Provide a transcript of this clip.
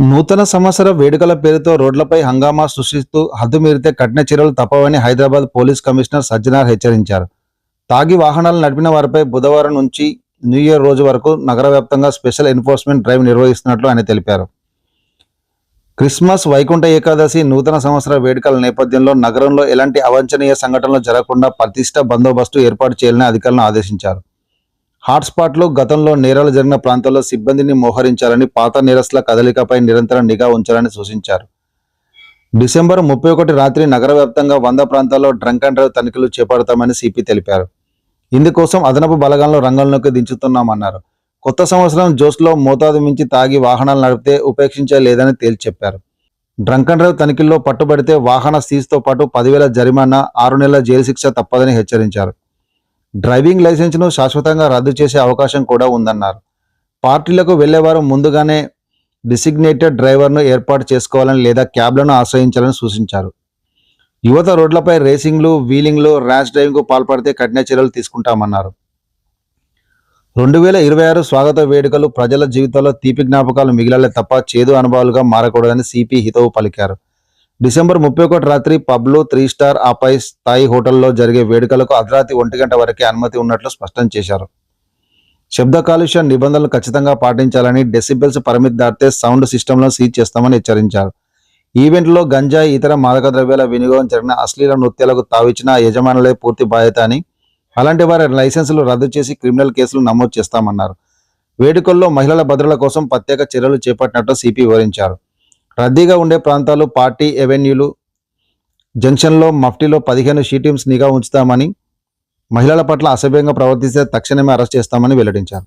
నూతన సంవత్సర వేడుకల పేరుతో రోడ్లపై హంగామా సృష్టిస్తూ హద్దుమీరితే కఠిన చర్యలు తప్పవని హైదరాబాద్ పోలీస్ కమిషనర్ సజ్జనార్ హెచ్చరించారు. తాగి వాహనాలు నడిపిన వారిపై బుధవారం నుంచి న్యూ ఇయర్ రోజు వరకు నగర వ్యాప్తంగా స్పెషల్ ఎన్ఫోర్స్మెంట్ డ్రైవ్ నిర్వహిస్తున్నట్లు ఆయన తెలిపారు. క్రిస్మస్, వైకుంఠ ఏకాదశి, నూతన సంవత్సర వేడుకల నేపథ్యంలో నగరంలో ఎలాంటి అవాంఛనీయ సంఘటనలు జరగకుండా పటిష్ట బందోబస్తు ఏర్పాటు చేయాలని అధికారులను ఆదేశించారు. హాట్స్పాట్లు, గతంలో నేరాలు జరిగిన ప్రాంతాల్లో సిబ్బందిని మోహరించాలని, పాత నేరస్తుల కదలికపై నిరంతరం నిఘా ఉంచాలని సూచించారు. డిసెంబర్ 31 రాత్రి నగర వ్యాప్తంగా 100 ప్రాంతాల్లో డ్రంక్ అండ్ డ్రైవ్ తనిఖీలు చేపడతామని సిపి తెలిపారు. ఇందుకోసం అదనపు బలగాలను రంగంలోకి దించుతున్నామన్నారు. కొత్త సంవత్సరం జోష్లో మోతాదు మించి తాగి వాహనాలు నడిపితే ఉపేక్షించే లేదని తేల్చి చెప్పారు. డ్రంక్ అండ్ డ్రైవ్ తనిఖీల్లో పట్టుబడితే వాహన సీజ్తో పాటు 10,000 జరిమానా, 6 నెలల జైలు శిక్ష తప్పదని హెచ్చరించారు. డ్రైవింగ్ లైసెన్స్ను శాశ్వతంగా రద్దు చేసే అవకాశం కూడా ఉందన్నారు. పార్టీలకు వెళ్లేవారు ముందుగానే డిసిగ్నేటెడ్ డ్రైవర్ను ఏర్పాటు చేసుకోవాలని లేదా క్యాబ్లను ఆశ్రయించాలని సూచించారు. యువత రోడ్లపై రేసింగ్లు, వీలింగ్లు, ర్యాష్ డ్రైవింగ్కు పాల్పడితే కఠిన చర్యలు తీసుకుంటామన్నారు. 2026 స్వాగత వేడుకలు ప్రజల జీవితాల్లో తీపి జ్ఞాపకాలు మిగిలాలే తప్ప చేదు అనుభవాలుగా మారకూడదని సిపి హితవు పలికారు. డిసెంబర్ 31 రాత్రి పబ్లు, 3 స్టార్ ఆపై స్థాయి హోటల్లో జరిగే వేడుకలకు అర్ధరాత్రి 1 గంట వరకే అనుమతి ఉన్నట్లు స్పష్టం చేశారు. శబ్ద కాలుష్య నిబంధనలు ఖచ్చితంగా పాటించాలని, డెసిబెల్స్ పరిమితి దాటితే సౌండ్ సిస్టంలను సీజ్ చేస్తామని హెచ్చరించారు. ఈవెంట్లో గంజాయి, ఇతర మాదక ద్రవ్యాల వినియోగం జరిగిన అశ్లీల నృత్యాలకు తావిచ్చిన యజమానులే పూర్తి బాధ్యత అని, అలాంటి వారి లైసెన్సులు రద్దు చేసి క్రిమినల్ కేసులు నమోదు చేస్తామన్నారు. వేడుకల్లో మహిళల భద్రత కోసం ప్రత్యేక చర్యలు చేపట్టినట్టు సిపి వివరించారు. రద్దీగా ఉండే ప్రాంతాలు, పార్టీ ఎవెన్యూలు, జంక్షన్లో, మఫ్టీలో 15 షీ టీమ్స్ నిఘా ఉంచుతామని, మహిళల పట్ల అసభ్యంగా ప్రవర్తిస్తే తక్షణమే అరెస్ట్ చేస్తామని వెల్లడించారు.